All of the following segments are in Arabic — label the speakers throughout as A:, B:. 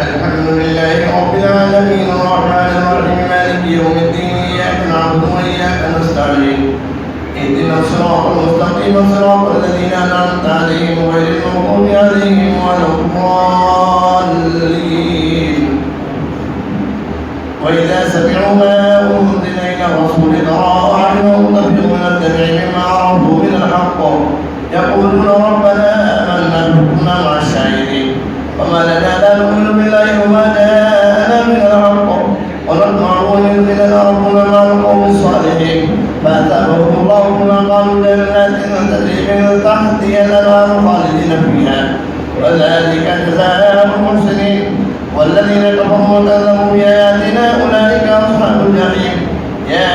A: الحمد لله رب العالمين الرحمن الرحيم مالك يوم الدين إياك نعبد وإياك نستعين اهدنا الصراط المستقيم صراط الذين أنعمت عليهم غير المغضوب عليهم ولا الضالين وإذا سمعوا ما أنزل إلى الرسول ترى أعينهم تفيض من الدمع مما عرفوا من الحق يقولون ربنا آمنا فكنا مع الشاهدين وما لنا لا نؤمن بالله وما جاءنا من الحق ونطمع أن يدخلنا ربنا مع القوم الصالحين فأتابهم الله بما قالوا جنات تجري من تحتها الأنهار خالدين فيها وذلك جزاء المحسنين والذين كفروا وكذبوا بآياتنا أولئك أصحاب الجحيم يا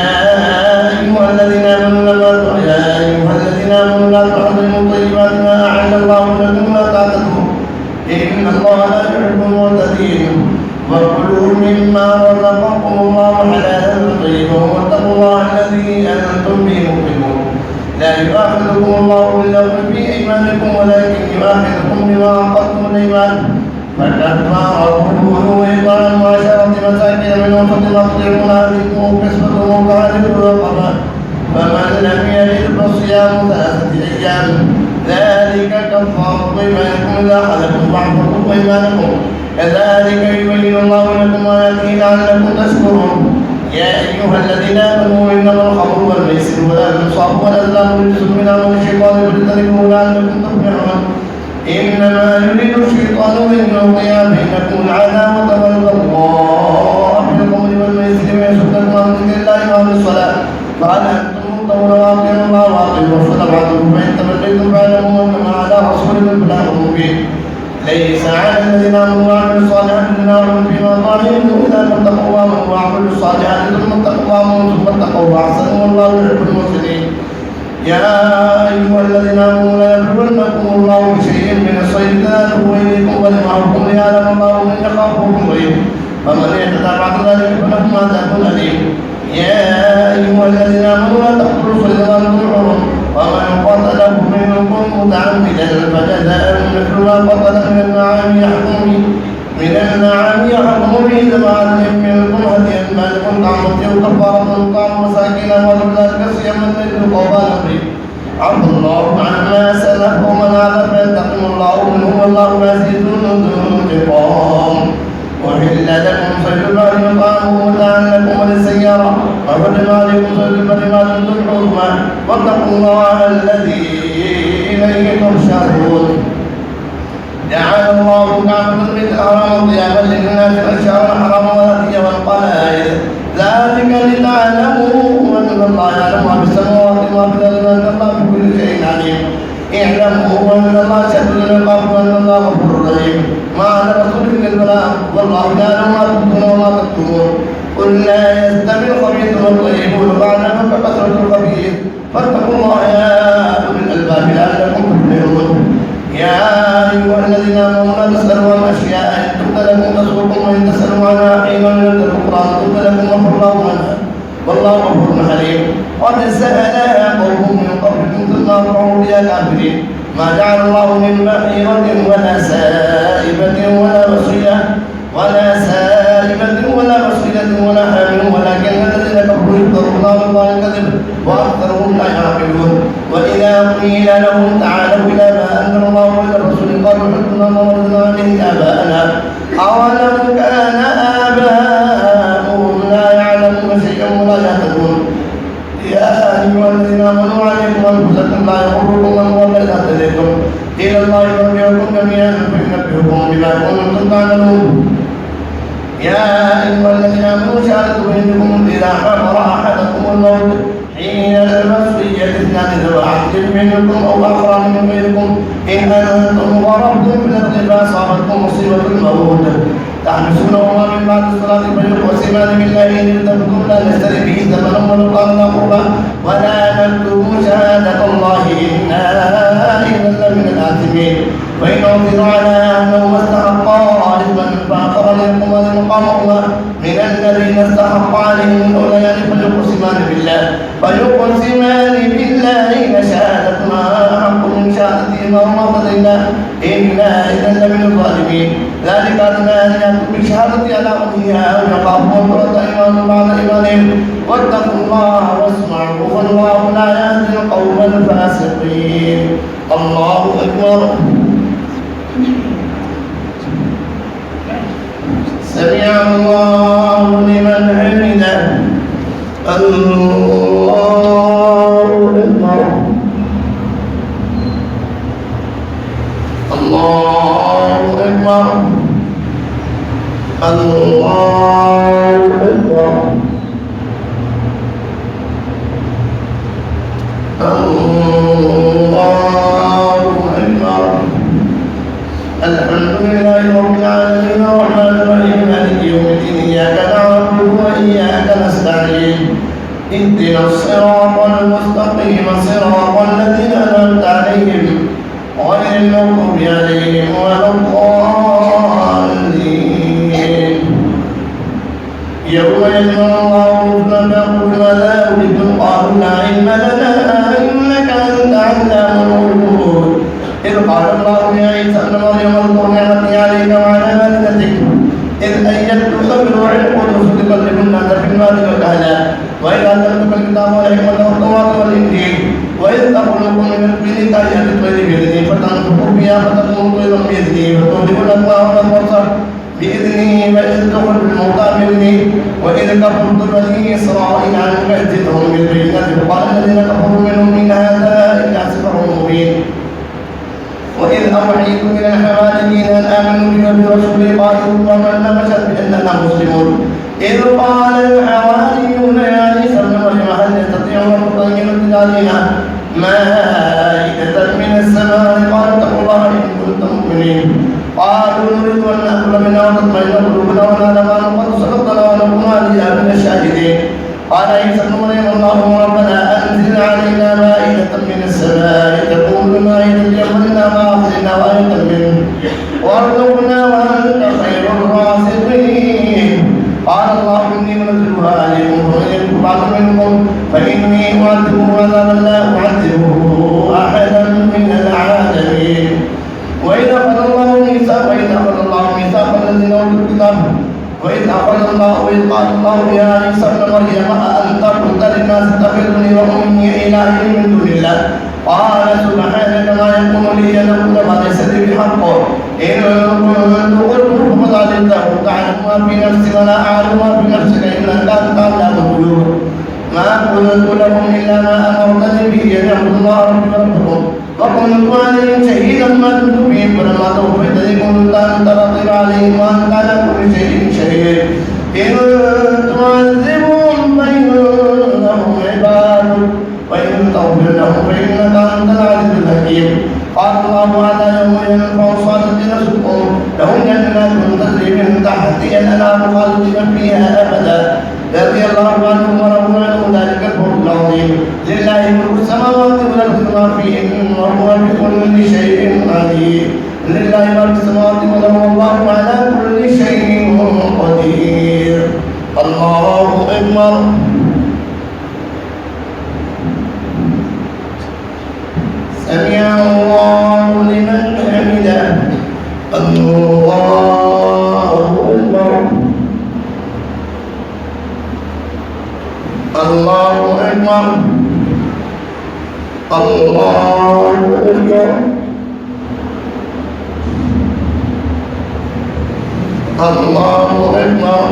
A: أيها الذين آمنوا لا تحرموا طيبات ما أحل الله لكم ولا تعتدوا إن الله لا يحب المعتدين وكلوا مما رزقكم الله حلالا طيبا واتقوا الله الذي أنتم به مؤمنون لا يؤاخذكم الله باللغو في أيمانكم ولكن يؤاخذكم بما عقدتم الأيمان فكفارته إطعام 10 مساكين من وسط ما تطعمون أهلكم أو كسوتهم كهذه الرقبة فمن لم يجد فصيام 3 أيام ذلك كفارة أيمانكم إذا حلفتم فاحفظوا أيمانكم كذلك يبين الله لكم آياته لعلكم تشكرون يا أيها الذين آمنوا إنما الخمر والميسر والأنصاب والأزلام رجس من عمل الشيطان فاجتنبوه لعلكم تفلحون إنما يريد الشيطان أن يوقع بينكم العداوة والبغضاء في الخمر والميسر ويصدكم عن ذكر الله وعن الصلاة فهل أنتم منتهون وأطيعوا الله وأطيعوا الرسول بعضكم فإن توليتم فاعلموا أنما على رسولنا البلاغ المبين ليس على الذين آمنوا وعملوا الصالحات جناح فيما طعموا إذا لم اتقوا وعملوا الصالحات ثم اتقوا ثم اتقوا وأحسنوا والله يحب المحسنين يا أيها الذين آمنوا لا يبلونكم الله بشيء من الصيد تناله إليكم ولمعكم ليعلم الله من يخافكم غيره فمن اعتدى بعد ذلك فله عذاب أليم يا أيها الذين آمنوا لا تقتلوا الصيد وأنتم حرم ومن قتله منكم متعمدا فجزاء مثل ما قتل من النعام يحكم به جماعة منكم هديا بالغ عامة وكفارة طعام مساكين وغير ذلك صياما مثل قربان عفى الله عما سلف ومن عاد فينتقم الله منه والله عزيز ذو انتقام أحل لكم صيد البحر وطعامه متاعا لكم وللسيارة وحرم عليكم صيد البر ما دمتم حرما واتقوا الله الذي إليه تحشرون جعل الله كعبة البيت الحرام قياما للناس والشهر الحرام والهدي والقلائد ذلك لتعلموا أن الله يعلم ما في السماوات وما في الأرض وأن الله بكل شيء عليم اعلموا أن الله شديد العقاب وأن الله غفور رحيم ما على رسول البلاغ والله يعلم ما تبدون وما تكتمون قل لا يستوي الخبيث والطيب ولعلم كثرة الخبيث فاتقوا الله يا أولي الألباب لعلكم تفلحون يا أيها الذين آمنوا لا تسألوا عن أشياء إن تبد لكم تسؤكم وإن تسألوا عنها حين من القرآن تبد لكم غفر الله عنها والله غفور حليم قد سألها قوم من قبلكم ثم أطاعوا بها كافرين ما جعل الله من بحيرة ولا سائبة ولا وصيلة ولا حامل ولكن الذين كفروا يفترون على الله الكذب وأكثرهم لا يعقلون وإذا قيل لهم تعالوا إلى ما أنزل الله وإلى الرسول قالوا حسبنا ما وجدنا عليه آباءنا أولو كان آباؤهم لا يعلمون شيئا ولا يهتدون يا أيها الذين آمنوا عليكم أنفسكم لا يضركم من ضل إذا اهتديتم إلى الله مرجعكم جميعا فينبئكم بما كنتم تعملون يا أيها الذين آمنوا شهادة بينكم إذا حضر أحدكم الموت حين الوصية اثنان ذوي عدل منكم أو آخران من غيركم إن أنتم ضربتم في الأرض فأصابتكم مصيبة الموت تحبسونهما من بعد الصلاة فيقسمان بالله إن ارتبتم لا نشتري به ثمنا ولو كان ذا قربى ولا نكتم شهادة الله إنا إذا لمن الآثمين وإن عثروا على أنهما استحقا إثما فآخران يقومان مقامهما من الذين استحق عليهم الأوليان فيقسمان بالله إن شهادتنا حق من شهادتهما وما اعتدينا إنا إذا لمن الظالمين ذلك أدنى أن يأتوا بالشهادة على وجهها أو يخافوا أن ترد إيمان بعد إيمانهم واتقوا الله واسمعوا والله لا يهدي القوم الفاسقين. الله أكبر. سمع الله لمن حمده. الله أكبر. الله أكبر. الله أكبر. الله أكبر. الحمد لله رب العالمين الرحمن الرحيم مالك يوم الدين إياك نعبد وإياك نستعين اهدنا الصراط المستقيم صراط الذين أنعمت عليهم غير المغضوب عليهم ولا الضالين. يوم يجمع الله الرسل فيقول ماذا أجبتم قالوا لا علم لنا إنك أنت علام الغيوب. إذ قال الله يا عيسى ابن مريم اذكر نعمتي عليك وعلى والدتك إذ أيدتك بروح القدس تكلم الناس في المهد وكهلا وإذ أنزلتك الكتاب والحكمة والتوراة والإنجيل وإذ تخلق من الطين كهيئة الطير بإذني فتنفخ فيها فتكون طيرا بإذني وتوجب الأكواب والأبصار بإذنه وإذ تخرج الموتى بإذنه وإذ كفرت بني إسرائيل عنك إذ جئتهم بالبينات فقال الذين كفروا منهم إن هذا إلا سحر مبين. وإذ أوحيت إلى الحواريين أن آمنوا بي وبرسولي قالوا ومن بشر بأننا مسلمون. إذ قال الحواريون يا عيسى ابن مريم هل يستطيع ربك أن ينزل علينا مائدة من السماء قال اتقوا الله إن كنتم مؤمنين. قالوا نريد أن نأكل منها وتطمئن قلوبنا ونعلم أن قد صدقنا ونكون عليها من الشاهدين. قال عيسى ابن مريم اللهم ربنا أنزل علينا مائدة من السماء تكون لنا عيدا ليومنا وآخرنا وآية منه وارزقنا وأنت خير الرازقين. قال الله إني منزلها عليكم فمن يكفر بعد منكم فإني أعذبه عذابا لا أعذبه أحدا من العالمين. وإذا أخذ الله ميثاق الذين أوتوا الكتاب وإذ قال الله يا عيسى ابن مريم أأنت قلت للناس اتخذوني وأمي إلهين من دون الله قال سبحانك ما يكون لي أن أقول ما ليس لي بحق إن كنت قلته فقد علمته تعلم ما في نفسي ولا أعلم ما في نفسك إنك أنت علام الغيوب. ما قلت لهم إلا ما أمرتني به أن اعبدوا الله ربي وربكم وكنت عليهم شهيدا ما كنت فيهم فلما توفيتني كنت أنت رقيب عليهم وأنت على كل شيء شهيد. إن تعذبهم فإنهم عبادك وإن تغفر لهم فإنك أنت العزيز الحكيم. قال الله هذا يوم ينفع الصادقين صدقهم لهم جنات تجري من تحتها الأنهار خالدين فيها أبدا رضي الله عنهم ورضوا عنه ذلك الفوز العظيم. لله ملك السماوات والأرض وما فيهن وهو بكل شيء عليم. لله ما في السماوات والأرض والله على كل شيء قدير. الله أكبر. سمع الله لمن حمده. الله أكبر. الله أكبر. الله أكبر. الله أكبر.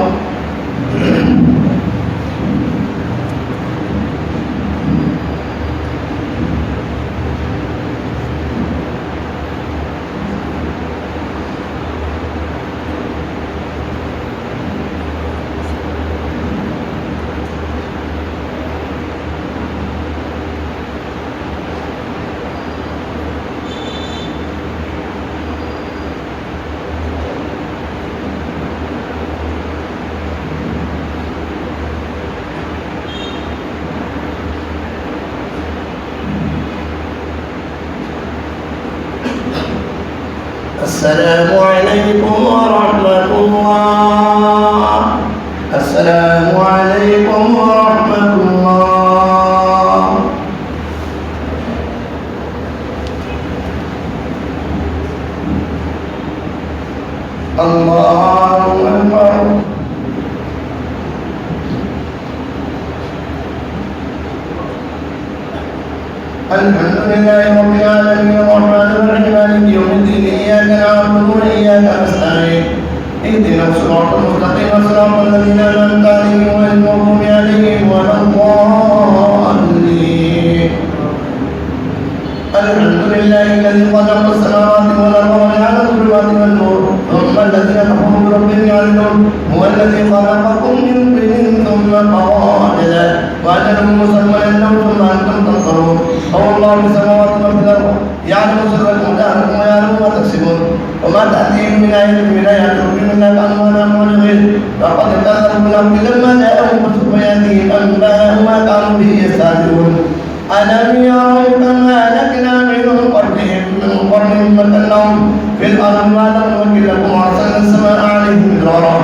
A: السلام عليكم ورحمة الله. السلام عليكم ورحمة الله. الله أكبر. الحمد لله رب العالمين الرحمن الرحيم مالك يوم الدين إياك نعبد وإياك نستعين اهدنا الصراط المستقيم صراط الذين أنعمت عليهم غير المغضوب عليهم ولا الضالين. الحمد لله الذي خلق السماوات والأرض وجعل الظلمات والنور ثم الذين كفروا بربهم يعدلون. هو الذي خلقكم من طين ثم قضى أجلا وأجل مسمى عنده ثم أنتم تنظرون. هو الله في السماوات وفي الأرض يعلم سركم ودهركم ويعلم ما تكسبون وما تأتيهم من آية من آيات ربهم إلا كانوا عنها معرضين. فقد كذبوا بالحق لما جاءهم فسوف يأتيهم أنباء ما كانوا به يستهزئون. ألم يروا كما أهلكنا من قبلهم من قرن مكناهم في الأرض ما لم نمكن لكم وأرسلنا السماء عليهم مدرارا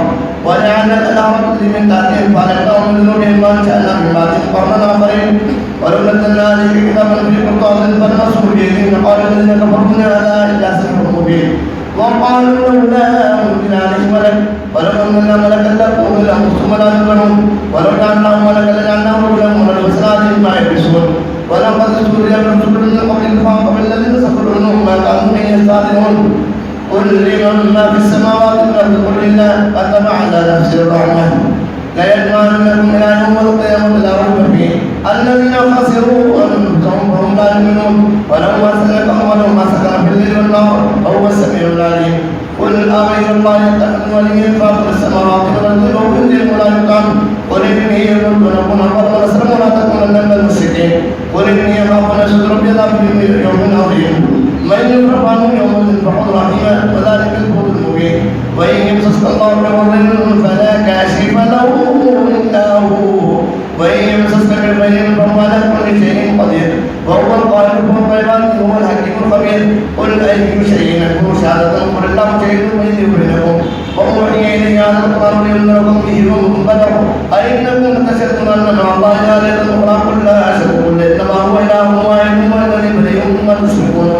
A: وجعلنا الأنهار تجري من تحتهم فأهلكناهم بذنوبهم ما أنشأنا من بعدهم قرنا آخرين ولو نزلنا عليك كتابا في قرطاس فلمسه بيدهم قال الذين كفروا إن هذا إلا سحر مبين. وقالوا لولا أنزل عليه ملك ولو أنزلنا ملكا لقضي الأمر ثم لا ينظرون ولو جعلناه ملكا لجعلناه رجلا وللبسنا عليهم ما يلبسون. ولقد استهزئ برسل من قبلك فعاقب الذين سخروا منهم ما كانوا به يستهزئون. قل لمن ما في السماوات والأرض قل لله كتب على نفسه الرحمة ليجمعنكم إلى يوم القيامة لا ريب فيه الذين خسروا أنفسهم فهم لا يؤمنون. ولو ما سكن في الليل والنهار وهو السميع العليم. قل أغير الله يتخذ وليا فاطر السماوات والأرض له ينزل ولا يقام. قل إني أمرت أن أكون أول من أسلم ولا تكونن من المشركين. قل إني أخاف أن أشد ربي عذاب يوم عظيم. من يفرح عنه يومئذ فقد رحمه وذلك الفوز المبين. وإن يمسسك الله بضر فلا كاشف له إلا هو وإن يمسسك بخير فهو على كل شيء قدير وهو القاهر فوق عباده وهو الحكيم الخبير. قل أي شيء أكبر شهادة قل الله شهيد بيني وبينكم وأوحي إلي هذا القرآن لينذركم به ومن بدر أئنكم لتشهدون أن مع الله آلهة أخرى قل لا أشهد قل إنما هو إله واحد والذي بديهم ما تشركون.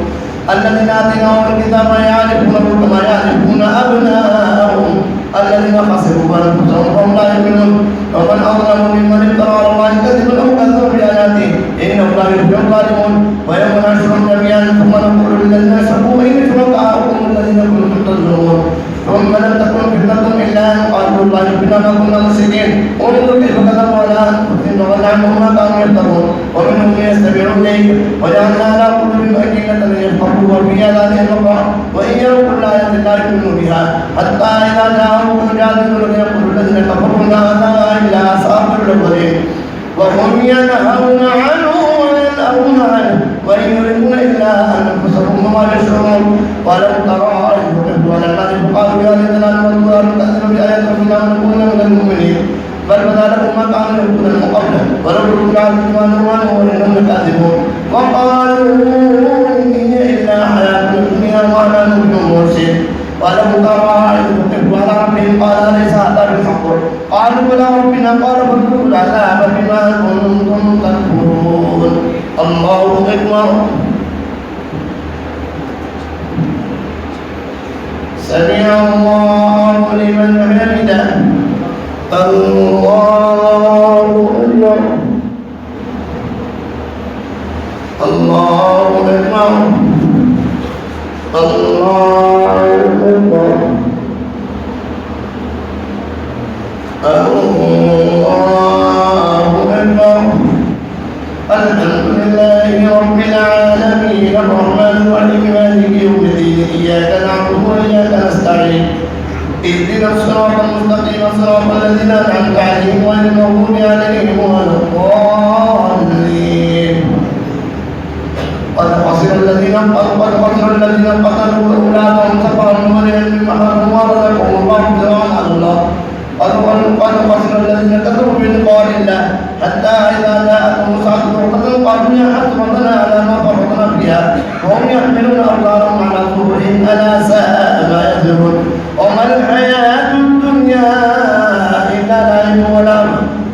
A: الذين آتيناهم الكتاب يعرفونه كما يعرفون أبناءهم الذين خسروا أنفسهم فهم لا يؤمنون. ومن أظلم ممن افترى على الله كذبا أو كذب بآياته إنه لا يفلح الظالمون. ويوم نحشرهم جميعا ثم نقول للذين أشركوا أين شركاؤكم الذين كنتم تزعمون ثم لم تكن فتنتهم إلا أن قالوا الله ربنا ما كنا مشركين. انظر كيف كذبوا على أنفسهم وضل عنهم ما كانوا يفترون. ومنهم من يستمع إليك وجعلنا على قلوبهم أكنة أن يفقهوا وفي آذانهم وقرا وإن يروا كل آية لا يؤمنوا بها حتى إذا جاءهم يجادلون يقول الذين كفروا إن هذا إلا أساطير الأولين وهم ينهون عنه وينأون عنه وإن يريدون إلا أنفسهم وما يشعرون. ولو ترى إذ وقفوا على النار فقالوا يا ليتنا نرد ونكذب بآيات ربنا ونكون من المؤمنين بل بدا لهم ما كانوا يكون من قبل ولو كنا عزيزا وإنهم لكاذبون. وقالوا إن هي إلا حياتنا الدنيا وما نحن بمحسنين. ولو ترى إذ وقفوا على ربهم قال أليس هذا بالحق قالوا بلى ربنا قال فاذوقوا العذاب بما كنتم تكفرون. الله أكبر. سمع الله لمن حمده. الله أكبر. الله أكبر. الله أكبر. الله أكبر. الحمد لله رب العالمين الرحمن الرحيم مالك يوم الدين إياك نعبد وإياك نستعين اهدنا الصراط المستقيم صراط الذين أنعمت عليهم غير المغضوب عليهم ولا الضالين. قد خسر الذين قتلوا أولادهم سفرا ولعلم مما رزقهم الله ابتغاء على الله. قد خسر الذين كفروا بلقاء الله حتى إذا جاءتهم ساعة قالوا يا حسرتنا على ما فرطنا فيها وهم يحملون أوزارهم على ظهورهم ألا ساء ما يزرون. وما الحياة الدنيا إلا لعب ولهو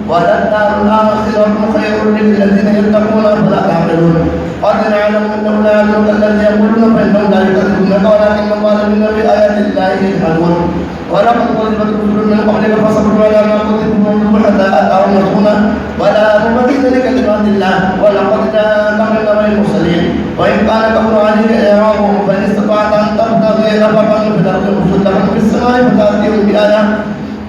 A: وللدار الآخرة خير للذين يتقون فلا تعملون. يعملون قد نعلم انه لا يعلمك الذي يقولون فانهم لا يكذبونك ولكن الظالمين بايات الله يجحدون ولقد كذبت رسل من قبلك فصبروا على ما كذبوا حتى اتاهم نصرنا ولا مبدل لكلمات الله ولقد جاءك من نبأ المرسلين وان كان كبر عليك اعرابهم فان استطعت ان تبتغي نفقا في الارض وسلما في السماء فتاتيهم بايه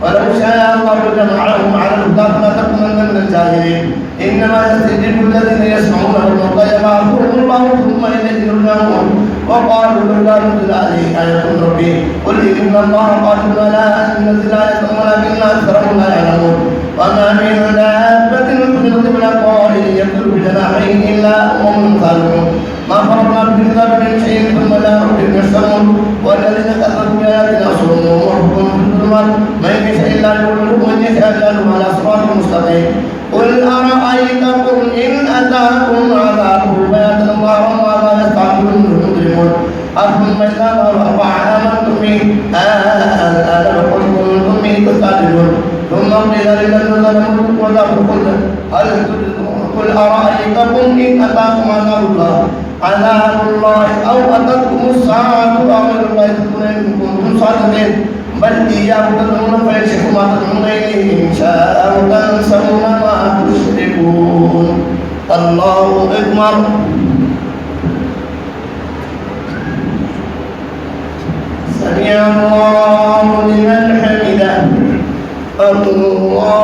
A: ولو شاء الله لجمعهم على الهدى فلا تكونن من الجاهلين انما يستجيب الذين يسمعون والموتى يبعثهم الله ثم اليه يرجعون وقالوا لولا نزل عليه ايه من ربه قل ان الله قادر على ان ينزل ايه ولكن اكثرهم لا يعلمون وما من دابه في الارض ولا طائر يطير بجناحيه الا امم خالقون ما فرضنا في الكتاب من شيء ثم لا ربهم يحشرون والذين كذبوا باياتنا صم وبكم في الظلمات من يشاء الله يضلله ومن يشاء يجعله على صراط مستقيم قل ارايتكم ان اتاكم عذابه بياتا الله وماذا يستعجل منه المجرمون ثم اذا ضرب امنتم به الان فقل كنتم به تستعجلون ثم قيل للذين ظلموا وذاقوا هل قل ارايتكم ان اتاكم عذاب الله او اتتكم الساعه امر الله تكون ان كنتم صادقين بل اياه تدعون فيكشف ما تدعون اليه ان شاء وتنسون ما تشركون الله اكبر سمع الله لمن حمده الله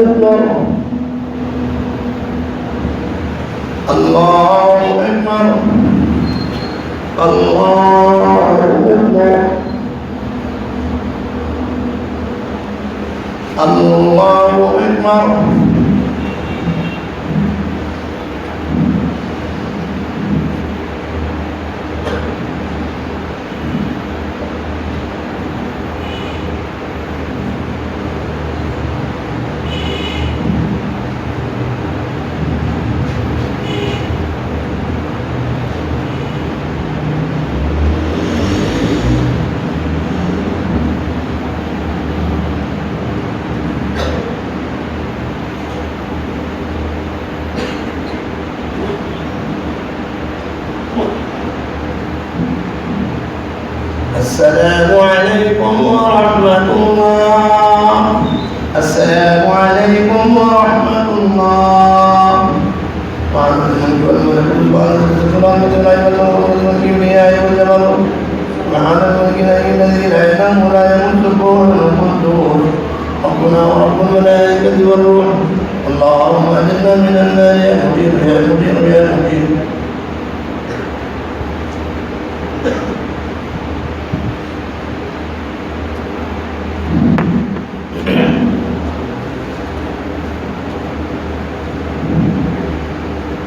A: اكبر الله أكبر الله أكبر الله أكبر السلام عليكم ورحمة الله السلام عليكم ورحمة الله وعن الملك والملكوت وعن السلامة العلم والكبرياء والجبروت سبحان الملك الذي لا ينام ولا يمسك ولا القدوس ربنا ورب الملائكة والروح اللهم أجرنا من النار يا مجيب يا مجيب يا مجيب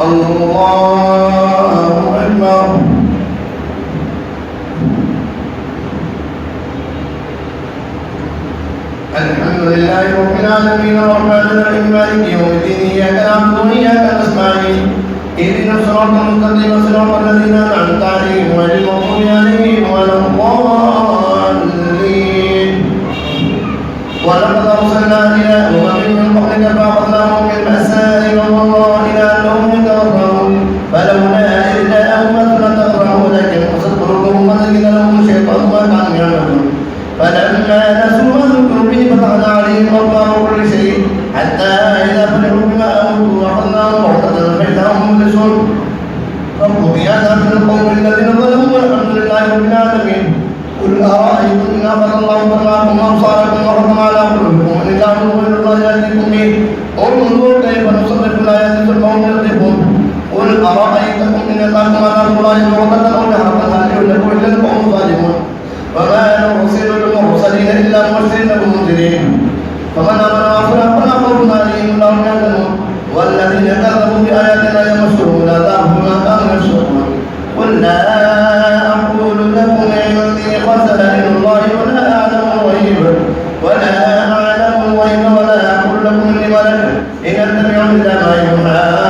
A: الله أكبر الحمد لله رب العالمين الرحمن الرحيم مالك يوم الدين إياك نعبد وإياك نستعين اهدنا الصراط المستقيم صراط الذين أنعمت عليهم غير المغضوب عليهم ولا الضالين ولقد أرسلنا إلى أمم من قبلك فأخذناهم بالبأساء والضراء لعلهم يتضرعون فلولا إذ جاءهم بأسنا تضرعوا ولكن قست قلوبهم وزين لهم الشيطان ما كانوا يعملون فلما نسوا ما ذكروا به فتحنا عليهم أبواب كل شيء حتى إذا فرحوا بما أوتوا أخذناهم بغتة فإذا هم مبلسون فقضي عذاب القوم الذين ظلموا والحمد لله رب العالمين قل أرأيتم إن أخذ الله سمعكم وأبصاركم وختم على قلوبكم إن إله غير الله يأتيكم به انظروا كيف نصرف الآيات فهم يصدقون قل أرأيتكم إن أتاكم عذاب الله بغتة أو جهرة هل يهلك إلا القوم الظالمون وما نرسل المرسلين إلا مبشرين ومنذرين فمن آمن وعمل فلا خوف عليهم ولا هم يحزنون والذين كذبوا بآياتنا يمسهم العذاب بما كانوا يفسقون قل لا أقول لكم عندي خزائن الله ولا أعلم الغيب ولا أقول لكم إني ملك إن أتبع إلا ما يوحى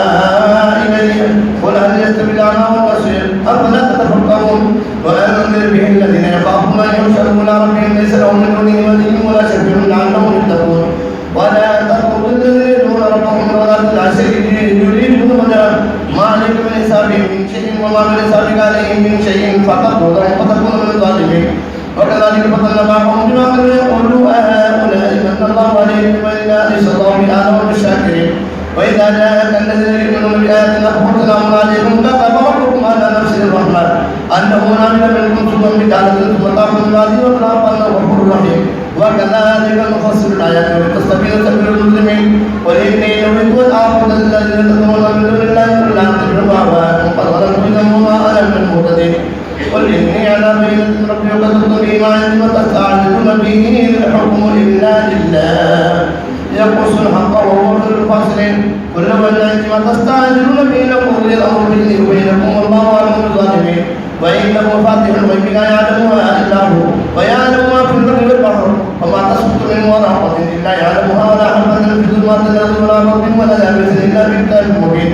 A: إلي قل هل يستوي الأعمى والبصير أفلا تتفكرون وأنذر به الذين يخافون أن يحشروا إلى ربهم ليس لهم من دونه ولي ولا شفيع لعلهم يتقون ولا تطرد الذين يدعون ربهم بغداة العشي يريدون وجهه عليك من حسابهم من شيء وما من حسابك عليهم من شيء فتقول فتكون من الظالمين وكذلك فتنا معهم بما كانوا يقولوا هؤلاء من الله عليهم وإنا ليس الله بآله بالشاكرين وإذا جاءك الذين يؤمنون بآياتنا فقلنا عليكم كتب ربكم على نفسه الرحمن أنه عمل منكم سوءا بجهالة ثم تابوا من بعده وتابوا أنه غفور رحيم وكذلك نفصل الآيات ولتستبين سبيل المسلمين قل إني أريد أن أعبد الذين تدعون من دون الله قل لا تتبعوا أهواءكم قد ضللت إذا وما أنا من المهتدين قل إني على بينة من ربي وكتبت به ما عندي وتستعجلون به الحكم إلا لله يقص الحق وهو خير الفاصلين كل من عندما تستعجلون به لقضي الأمر بيني وبينكم والله أعلم بالظالمين وإنه فاتح الغيب لا يعلمها إلا هو ويعلم ما في البر والبحر وما تسقط من ورقة إلا يعلمها ولا حبة في ظلمات الأرض ولا رطب ولا يابس إلا في كتاب مبين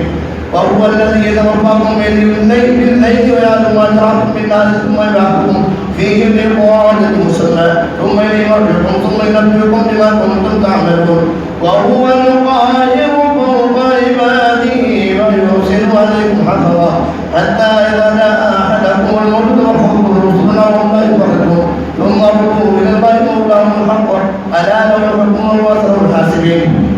A: وهو الذي يتوفاكم بالليل ويعلم ما جرحتم بالنهار ثم يبعثكم فيه بقعدة مسمى ثم إليه مرجعكم ثم ينبئكم بما كنتم تعملون وهو القاهر فوق عباده ويرسل عليكم حفظا حتى إذا جاء أحدكم الموت توفته رسلنا وهم لا يفرطون ثم ردوا إلى الله مولاهم الحق ألا له الحكم وهو أسرع الحاسبين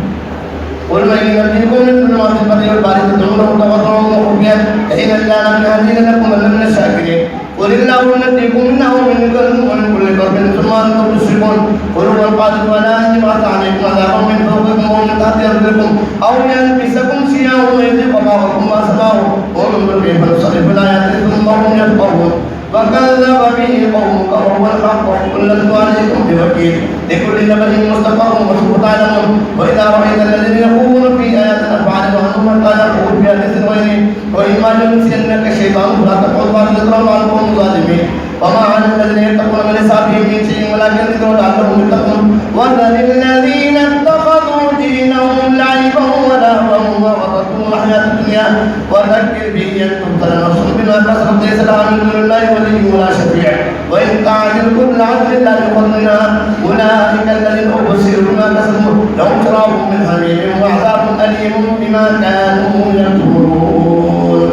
A: قل من ينبئكم من ظلمات البر والبحر تدعونه تضرعا وخفيا لئن أجعلنا من هذه لنكونن من الشاكرين قل الله ينجيكم منها ومن كل كرب ثم أنتم تشركون قل هو القادر على أن يبعث عليكم عذابا من فوقكم ومن تحت أرجلكم أو يلبسكم شيعا ويذيق بعضكم ما سمعوا ومن كيف نصرف الآيات ثم هم يفقهون وكذب به قومك وهو الحق قل لست عليكم بوكيل لكل نبأ مستقر وسوف تعلمون وإذا رأيت الذين يخوضون في آياتنا فاعلم أنهم حتى يخوضوا في حديث غيره وإما ينسينك الشيطان فلا تقعد بعد ذكرى مع القوم الظالمين وما على الذين يتقون من حسابهم من شيء ولكن ذكروا لعلهم يتقون وذل الذين اتخذوا دينهم لعبا ولهوا وغرتهم الحياة الدنيا وذكر به أن تبتلى نفس بما كسبت ليس لها من دون الله ولي ولا شفيع وإن تعدل كل عدل لا يقل منها أولئك الذين أبصروا بما كسبوا لهم شراب من حميم وعذاب أليم بما كانوا يكفرون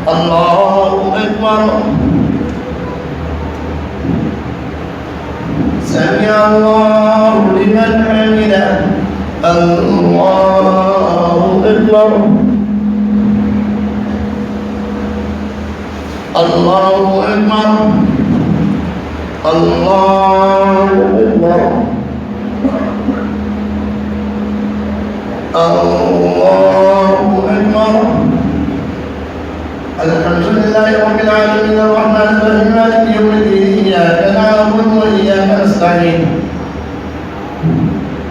A: الله أكبر سمع الله لمن حمده الله أكبر الله أكبر الله أكبر الله أكبر الحمد لله رب العالمين الرحمن الرحيم مالك يوم الدين إياك نعبد وإياك نستعين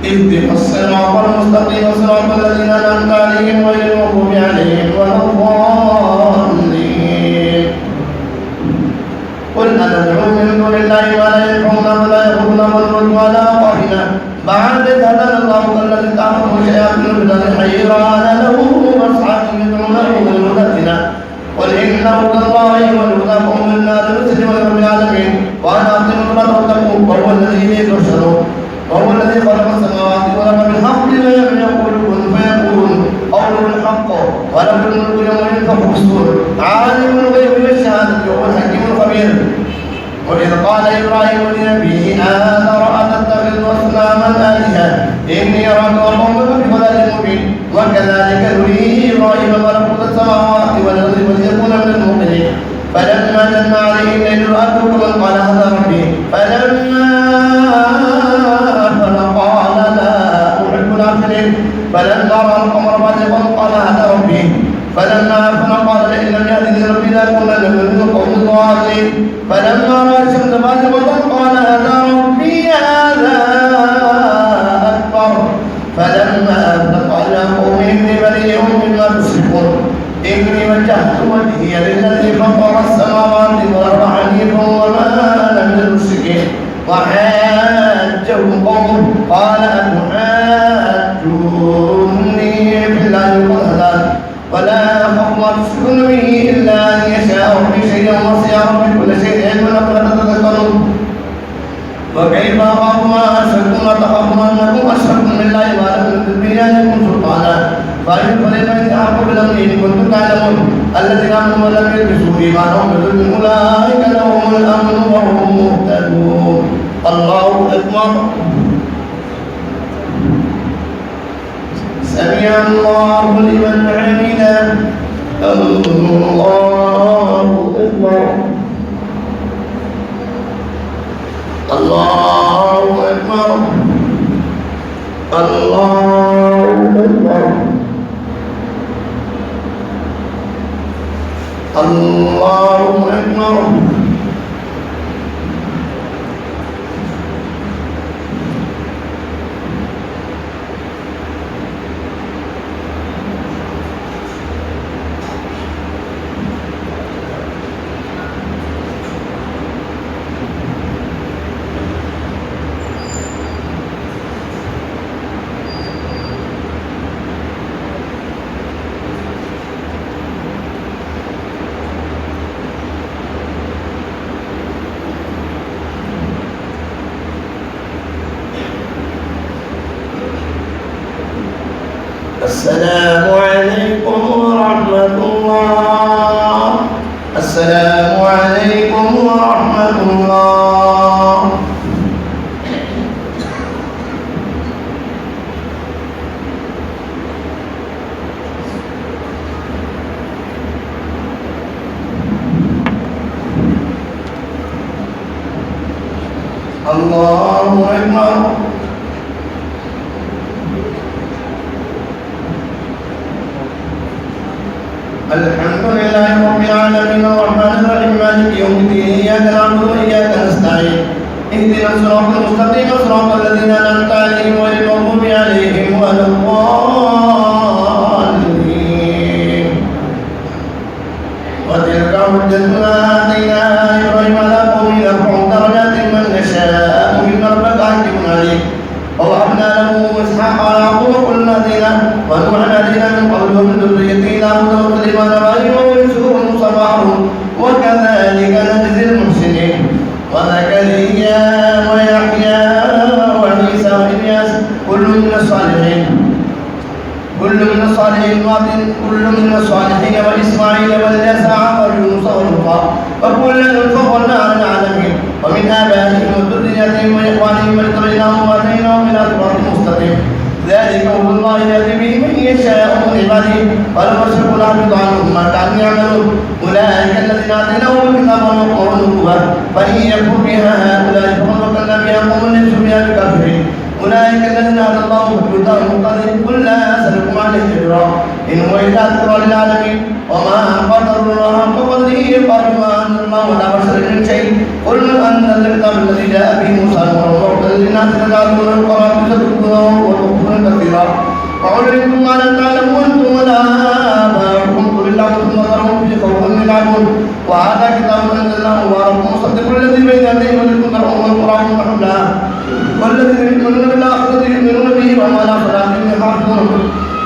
A: اهدنا الصراط المستقيم صراط الذين أنعمت عليهم غير المغضوب عليهم ولا الضالين قل أندعو من دون الله ما لا ينفعنا ولا يضرنا ولا قائنا بعد إذ هدانا الله كالذي تعرفه شياطين البدن حيران له أصحاب يدعونه بالهدى قل إن هدى الله والهدى قوم الناس المسلم رب العالمين وأن أقيموا الصلاة واتقوه وهو الذي إليه تحشرون وهو الذي خلق السماوات والأرض بالحق لا يقول كن فيكون قوله الحق وله الملك يوم ينفخ في الصور عالم الغيب والشهادة وهو الحكيم الخبير وإذ قال إبراهيم لنبيه آذر أتتخذ أصناما آلهة إني أراك وقومك بضلال مبين وكذلك نري إبراهيم ملكوت السماوات والأرض وليكون من الموقنين فلما جن عليه الليل رأى كوكبا قال هذا ربي فلما أفل قال لا أحب الآخرين فلما رأى القمر بازغا قال هذا ربي فلما أفل قال لئن لم يهدني ربي لأكونن من القوم الضالين فلما رأى الشمس بازغة قال هذا ربي هذا أكبر فلما أفل قال يا قوم إني بريء مما تشركون إني وجهت وجهي للذي فطر السماوات والأرض حنيفا وما أنا من المشركين وحاجه قومه قال أتحاجوني في الله وقد هدان ولا أخاف ما تشركون به إلا أن يشاء ربي شيئا وسع ربي كل شيء علما أفلا تتذكرون وكيف أخاف ما أشركتم وتخافون أنكم أشركتم بالله ما لم ينزل به عليكم سلطانا فإن فريقين أحق الأمر إن كنتم تعلمون الذين آمنوا ولم يلبسوا إيمانهم بظلم أولئك لهم الأمن وهم مهتدون. الله أكبر. سمع الله لمن حمده. الله أكبر. الله أكبر. الله أكبر. الله أكبر. السلام عليكم ورحمة الله. السلام عليكم ورحمة الله. الله أكبر. الحمد لله رب العالمين الرحمن الرحيم مالك يوم الدين إياك نعبد وإياك نستعين اهدنا الصراط المستقيم صراط الذين أنعمت عليهم غير المغضوب عليهم ولا الضالين. وتلك حجتنا آتيناها إبراهيم على قومه نرفع درجات من نشاء إن ربك حكيم عليم. ووهبنا له إسحاق ويعقوب كلا هدينا ونوحا هدينا من قبل ومن ذريته داود وسليمان وإبراهيم ويوسف وموسى وهارون وكذلك نجزي المحسنين. وزكريا ويحيى وعيسى وإلياس كل من الصالحين وإسماعيل واليسع ويونس ولوطا وكلا فضلنا على العالمين. ومن آبائهم وذرياتهم وإخوانهم واجتبيناهم وهديناهم إلى صراط مستقيم. ذلك هو الله يهدي به من يشاء من عباده ولو أشركوا لحبط عنهم ما كانوا يعملون. أولئك الذين آتيناهم الكتاب والحكم والنبوة فإن يكفر بها هؤلاء فقد وكلنا بها قوم ليسوا بها بكافرين. أولئك الذين هدى الله فبهداه مقتدر. قل لا أسألكم عليه أجرا إن هو إلا ذكرى للعالمين. وما قدر الله حق قدره قالوا ما أنزل الله على بشر من شيء. قل من أنزل الكتاب الذي جاء به موسى نورا وهدى للناس تجعلون القرآن تتخذونه وتخفون كثيرا وعلمتم ما لم تعلموا أنتم ولا آباؤكم قل الله ثم ذرهم في خوضهم يلعبون. وهذا كتاب أنزلناه مبارك مصدق الذي بين يديه ولتنذر أم القرآن وحملها والذين يؤمنون بالآخرة يؤمنون به وما لا صلاتهم يحافظون.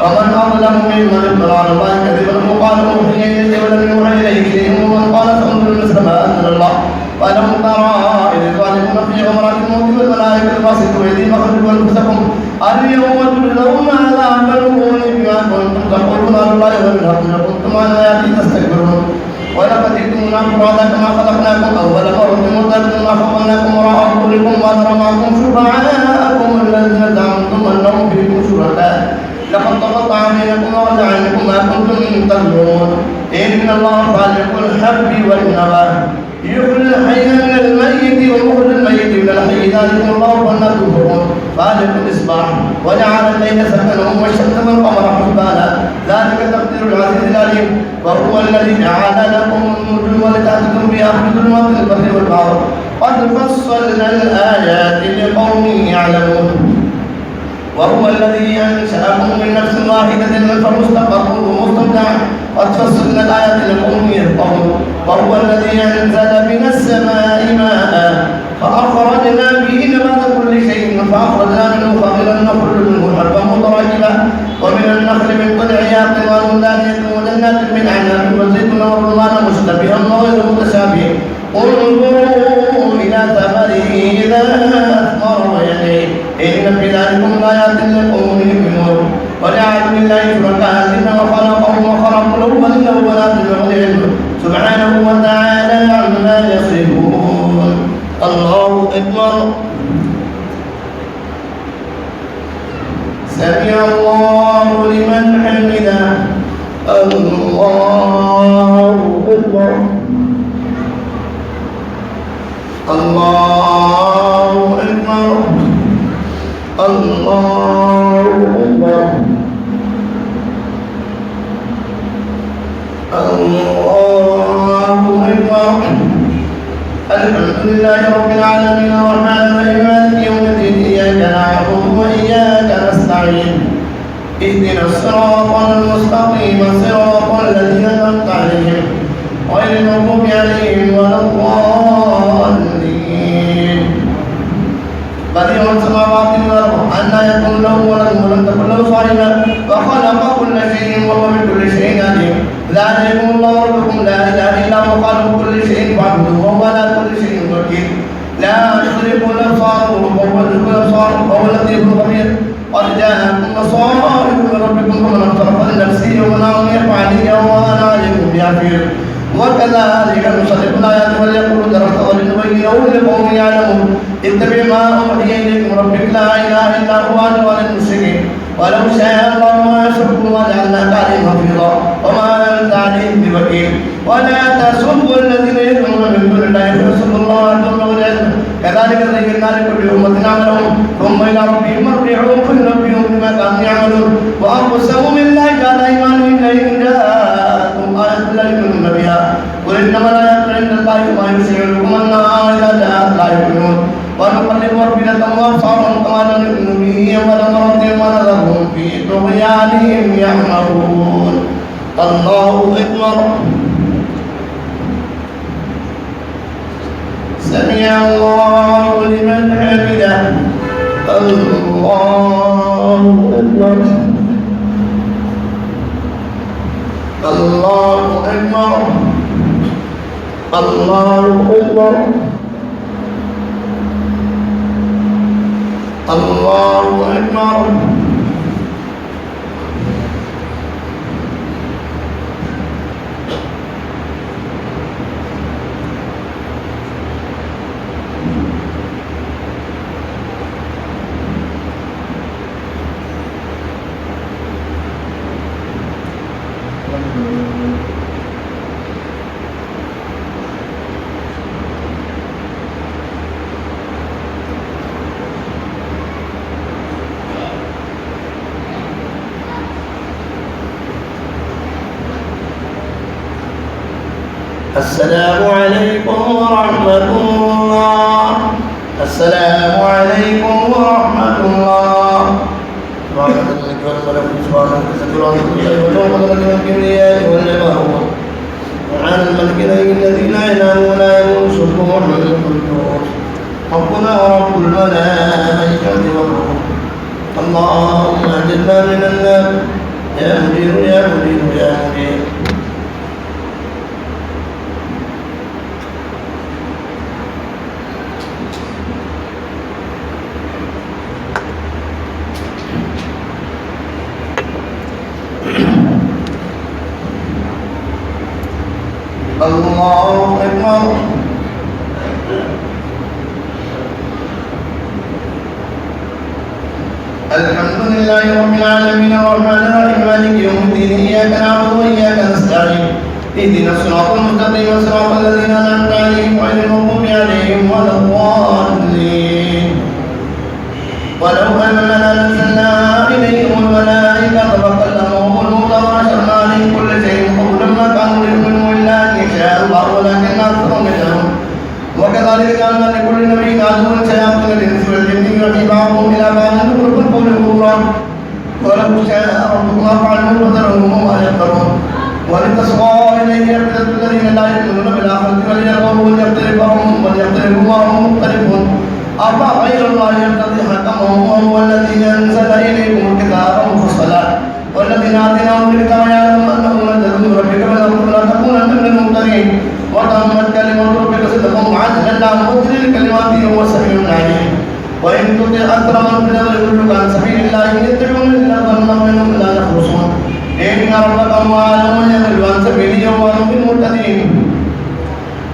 A: ومن أظلم ممن افترى على الله كذبا وقال أوحي إلي ولم يوحى إليه شيء ومن قال سأنزل مثل ما أنزل الله. ولم ترى إذ الظالمون في غمرات الموت والملائكة باسطوا أيديهم أخرجوا أنفسكم اليوم تجزون عذاب الهون بما كنتم تقولون على الله غير الحق وكنتم عن آياته تستكبرون. ولقد جئتمونا فرادا كما خلقناكم أول مرة وتركتم ما خلقناكم وراء ظهوركم وذر معكم شفعاءكم الذين زعمتم أنهم فيكم شركاء. لقد تقطع بينكم وجعلكم ما كنتم تزعمون. إن الله خالق الحب والنوى يخرج الحي من الميت ويخرج الميت من الحي ذلكم الله فأنى تؤفكون. خالق الإصباح وجعل الليل سكنا والشمس والقمر حسبانا ذلك تقدير العزيز العليم. وهو الذي جعل لكم النجوم لتهتدوا بها في ظلمات البر والبحر قد فصلنا الآيات لقوم يعلمون. وهو الذي أنشأكم من نفس واحدة فمستقر ومستودع قد فصلنا الآيات لقوم يفقهون. وهو الذي أنزل من السماء ماء فأخرجنا به نبات كل شيء فأخرجنا منه خضرا نخرج منه حبا متراكبا ومن النخل من طلعها قنوان دانية وجنات من أعناب وزيتون ورمان مشتبها وغير متشابه. انظروا إلى ثمره إذا أثمر وينعي إن في ذلكم لآيات لقوم يؤمنون. وجعلوا لله شركاء وخلقهم الله أكبر الله أكبر الله أكبر الحمد لله رب العالمين الرحمن الرحيم مالك يوم الدين إياك نعبد وإياك نستعين اهدنا الصراط المستقيم صراط الذين أنعمت عليهم غير المغضوب عليهم ولا الضالين بديع السماوات والأرض أنى يكون له ولد ولم تكن له صاحبة وخلق كل شيء وهو بكل شيء عليم ذلكم الله ربكم لا إله إلا هو خالق كل شيء فاعبدوه وهو على كل شيء وكيل لا يدرك الأبصار وهو يدرك الأبصار وهو اللطيف الخبير قد جاءكم بصائر من ربكم فمن اعترف لنفسه ومن لم يفعل وأنا عليكم بحفيظ وكذلك نصدق الآيات وليقولوا درست ولنبينه لقوم يعلمون اتبع ما أوحي إليك من ربك لا إله إلا هو أدعو للمسلمين ولو شاء الله ما يشركون وجعلناك عليهم حفيظا وما أنت عليهم بوكيل ولا تسبوا الذين يدعون من دون الله فيسبوا الله عدوا وجهلا كذلك زينا لكل أمة عملهم ثم إلى ربهم مرجعهم فينبئهم بما كانوا يعملون وأقسموا بالله جعل أيمانهم إليهم جاءتهم آية لا يؤمنون بها قل إنما الآيات عند الله وما يشعركم أنها إذا جاءت لا يؤمنون ونقلب أفئدتهم وأبصارهم كما لم يؤمنوا به أول مرة ونذرهم في طغيانهم يعمهون الله أكبر سمع الله لمن حمده الله أكبر الله أكبر الله أكبر الله أكبر السلام عليكم ورحمة الله السلام عليكم ورحمة الله وعن الملك الذي لا إله ولا يموت سبحانه القدوس ربنا ورب الملائكة والروح اللهم أجرنا من النار يا مجير يا مجير يا مجير الله أكبر الحمد لله رب العالمين الرحمن الرحيم مالك يوم الدين إياك نعبد وإياك نستعين اهدنا الصراط المستقيم صراط الذين أنعمت عليهم غير المغضوب عليهم ولا الضالين ولو أننا نزلنا إليهم الملائكة فكلمهم الموتى وحشرنا عليهم كل شيء قبلا ما كانوا ليؤمنوا إلا أن يشاء الله ولكن أكثرهم يجهلون وكذلك جعلنا لكل نبي عدوا شياطين الإنس والجن يوحي بعضهم إلى بعض زخرف القول غرورا ولو شاء ربك ما فعلوا وذرهم وما يفترون ولتصغى إليه أفئدة الذين لا يؤمنون بالآخرة وليرغبوا وليقتربوا ما هم مختلفون أفغير الله يرتضي حكما وهو الذي أنزل إليكم الكتاب مفصلا والذين آتيناهم الكتاب يعلمون أنه منزل من ربك فلا تكونن من الممترين وتمت كلمة ربك صدقا وعدلا لا مبدل لكلماته وهو السميع العليم وإن تطع أكثر من في الأرض يضلوك عن سبيل الله يتبعون إلا ظنا وإنهم لا يخرصون إن ربك هو أعلم من يضل عن سبيله وهم بالمهتدين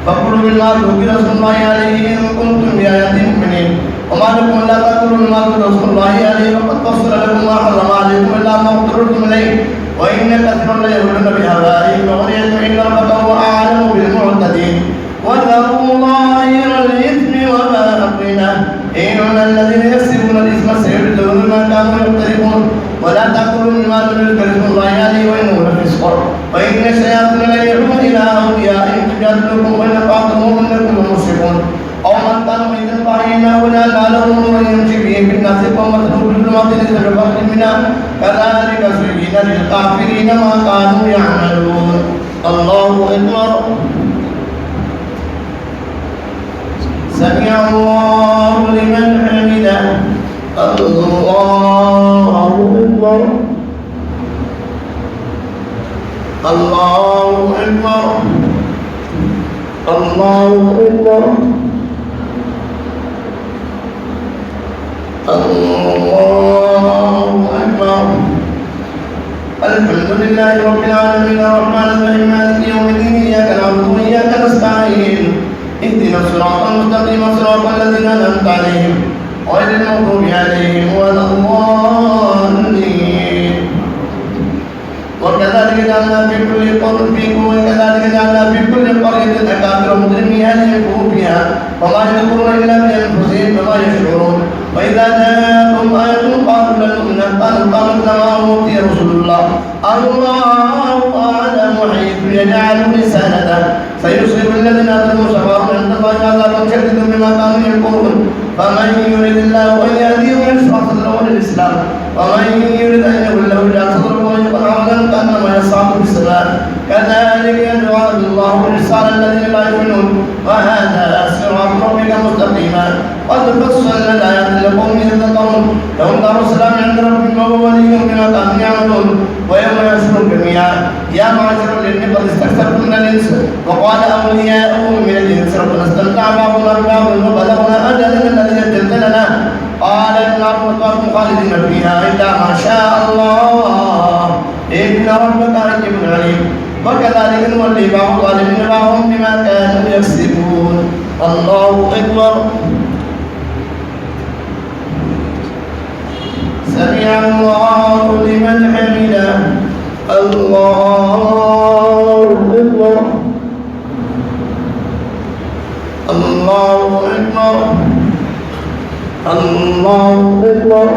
A: فكلوا مما ذكر اسم الله عليه إن كنتم بآياته مؤمنين وما لكم لا تأكلوا مما ذكر اسم الله عليه وقد فصل لكم ما حرم عليكم إلا ما اضطررتم إليه وإن كثيرا ليضلون بآبائهم وغيرهم إن ربك هو أعلم بالمهتدين أدلكم وإن أطعتموه إنكم لمشركون أو من كانوا إذا فعينا ولا لهم نور يمشي به في الناس ومثلوا بالظلمات ليس بخير منها كذلك زين للكافرين ما كانوا يعملون. الله أكبر. سمع الله لمن حمده. الله أكبر. الله أكبر. الله أكبر. الله أكبر. الحمد لله رب العالمين الرحمن الرحيم مالك يوم الدين إياك نعبد وإياك نستعين اهدنا الصراط المستقيم صراط الذين أنعمت عليهم غير المغضوب عليهم ولا الضالين. وكذلك جعلنا في كل قرية أكابر مجرميها ليكفروا بها وما يذكرون إلا بأنفسهم وما يشعرون. وإذا جاءتهم آية قالوا لن نؤمن قالوا كما أوتي رسل الله الله أعلم حيث يجعل رسالته سيصيب الذين ظلموا صغار عند الله عذاب شديد بما كانوا يكفرون. فمن يريد الله أن يهديه يشرح صدره للإسلام ومن يريد أن يضله يجعل صدره ضيقا كأنما يصعد في السماء كذلك يدعو الله الرسالة الذين لا يؤمنون وهذا صراط ربك مستقيما قد فصلنا الآيات لقوم يتذكرون لهم دار السلام عند ربهم وهو وليهم بما كانوا يعملون. ويوم يحشرهم جميعا يا معشر الجن قد استكثرتم من الإنس وقال أولياؤهم من الإنس ربنا استمتع بعضنا ببعض وبلغنا أجلنا الذي أجلت لنا قال النار مثواكم خالدين فيها إلا ما شاء الله إن ربك حكيم عليم. وكذلك نولي بعض الظالمين بعضهم بما كانوا يكسبون. الله أكبر. سمع الله لمن حمده. الله أكبر. الله أكبر. الله أكبر.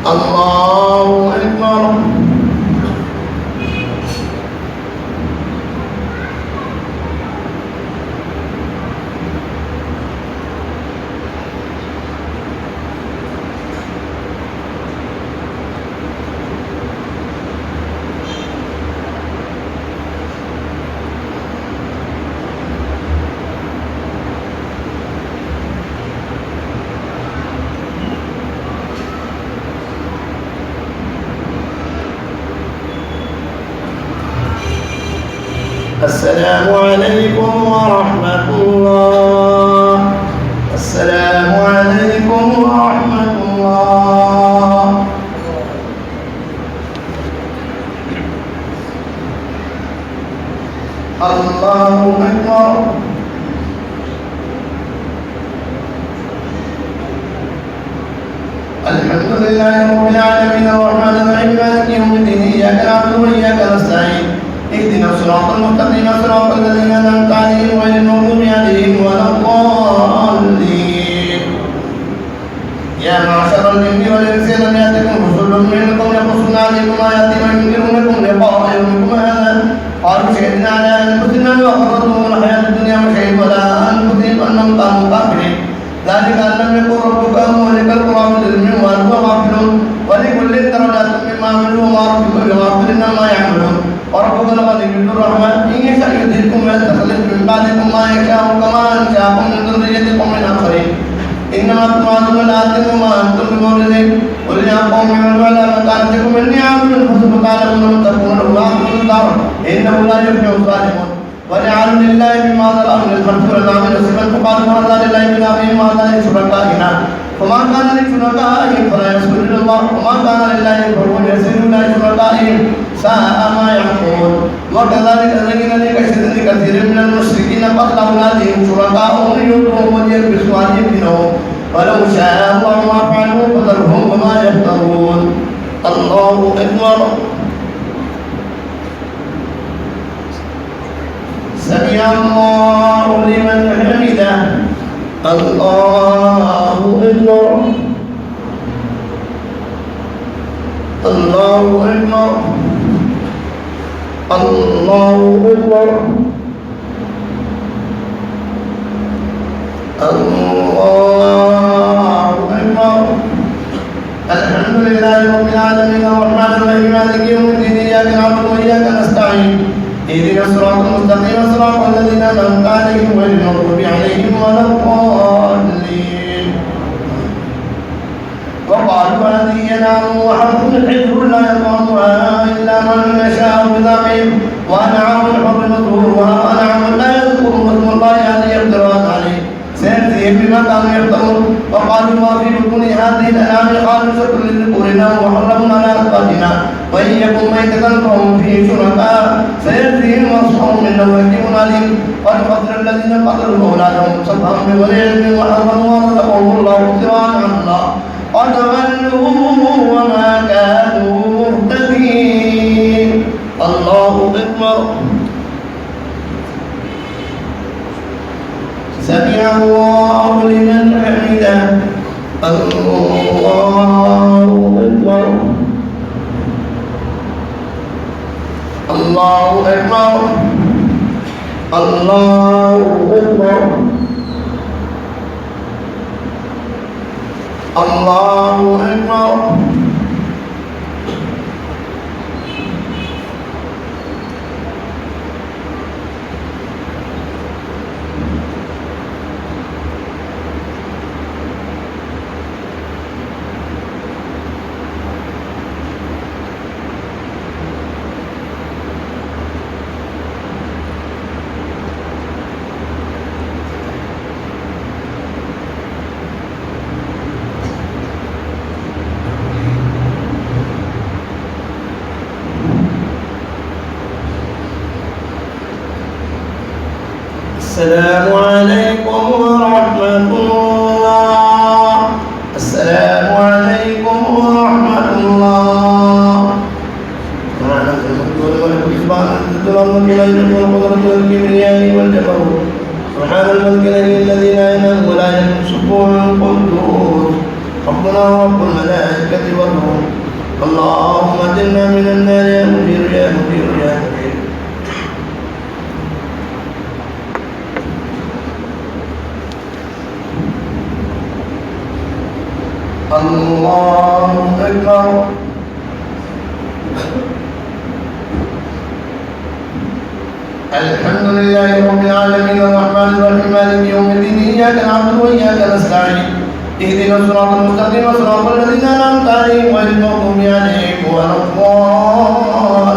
A: الله أكبر. السلام عليكم ورحمة الله. السلام عليكم ورحمة الله. الله أكبر. الحمد لله رب العالمين الرحمن الرحيم مالك يوم الدين إياك نعبد وإياك نستعين اهدنا الصراط المستقيم صراط الذين أنعمت عليهم غير المغضوب عليهم ولا الضالين. يا معشر الجن والإنس لم يأتكم رسل منكم يقصون عليكم آياتي وينذرونكم لقاء يومكم هذا قالوا شهدنا على أنفسنا وغرتهم الحياة الدنيا وشهدوا على أنفسهم أنهم كانوا كافرين ذلك أن لم يكن ربك مهلك القرى بظلم وأنتم غافلون ولكل درجات مما عملوا وما ربك بغافل عما يعملون. وربك الغني ذو الرحمة إن يشاء يذهبكم ويستخلف من بعدكم ما يشاء كما أنشأكم من ذريتكم من آخرين إنما توعدون لآت وما أنتم بمعجزين. قل يا قوم اعملوا على مكانتكم إني عامل فسوف تعلمون من تكون له عاقبة الدار إنه لا يفلح الظالمون. وجعلوا لله مما ذرأ من الحرث والأنعام نصيبا فقالوا هذا لله بزعمهم وهذا لشركائنا فما كان لشركائهم فلا يسجد لله وما كان لله فهو يسجد لشركائهم ساء ما يحكمون. وكذلك زين لكثير من المشركين قتل أولادهم شركاءهم ليضلوهم وليلبسوا عليهم دينهم ولو شاء الله ما فعلوا فذرهم وما يفترون. الله أكبر. سمع الله لمن حمده. الله أكبر. الله أكبر. الله أكبر الله أكبر. الحمد لله رب العالمين الرحمن الرحيم مالك يوم الدين إياك نعبد وإياك نستعين اهدنا الصراط المستقيم صراط الذين أنعمت عليهم غير المغضوب عليهم ولا الضالين. وقالوا هذه نار وحرب حزب لا يطعمها إلا من نشاء بذنبهم وأنعام حرمته وأنعام لا يذكرون اسم الله عليه افتراء عليه سيأتيهم بما كانوا يفترون. وقالوا ما في بطون هذه الأنعام خالصة لذكورنا ومحرم على أزواجنا وإن يكن ميتة فهم فيه شركاء سيأتيهم وصفهم من حكيم عليم. قد خسر الذين قتلوا أولادهم سفها بغير علم وحرموا ما رزقهم الله افتراء على الله قد ضلوا وما كانوا مهتدين. الله أكبر. سمع الله لمن حمده. الله أكبر. الله أكبر. الله أكبر. الله أكبر. السلام عليكم ورحمة الله. السلام عليكم ورحمة الله. سبحان الملك الذي لا ينام ولا ينسب القدوس ربنا رب الملائكة والروح. اللهم اجرنا من النار يا مجير يا مجير يا مجير. الله أكبر. الحمد لله رب العالمين الرحمن الرحيم مالك يوم الدين إياك نعبد وإياك نستعين اهدنا الصراط المستقيم صراط الذين أنعمت عليهم غير المغضوب عليهم ولا الضالين.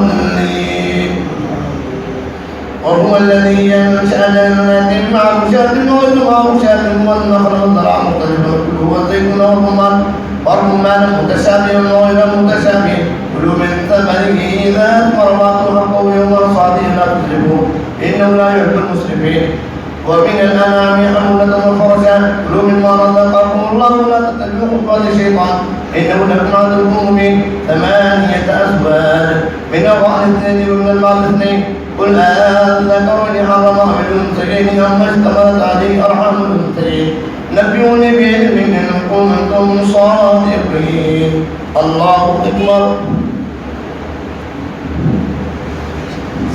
A: وهو الذي ينشأ جنات معروشات وغير معروشات والنخل والزرع مختلفا كله والزيتون والرمان متشابه وغير متشابه كلوا من ثمره إذا أثمر وآتوا حقه يوم حصاده لا تسرفوا إنه لا يحب المسرفين. ومن الأنعام حمولة وفرشا كلوا مما رزقكم الله ولا تتبعوا خطوات الشيطان إنه لكم عدو مبين. 8 أزواج من الضأن 2 ومن المعز 2 قل أذكرني حرم أم الأنثيين أما اشتملت عليه أرحام الأنثيين نبئوني بعلم إن كنتم صادقين. الله أكبر.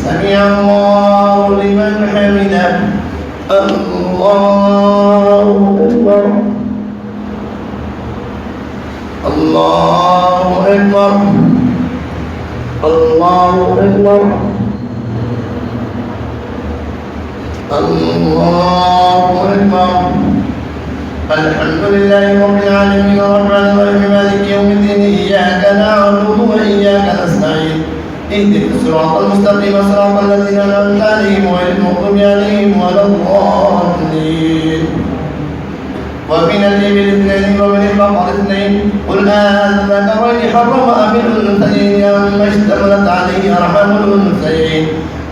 A: سمع الله لمن حمده. الله أكبر. الله أكبر. الله أكبر. الله أكبر. الحمد لله رب العالمين الرحمن الرحيم مالك يوم الدين إياك نعبد وإياك نستعين اهدنا الصراط المستقيم صراط الذين أنعمت عليهم غير المغضوب عليهم ولا الضالين. ومن الإبل 2 ومن البقر 2 قل أذكرين حرم أم الأنثيين أما اشتملت عليه أرحام الأنثيين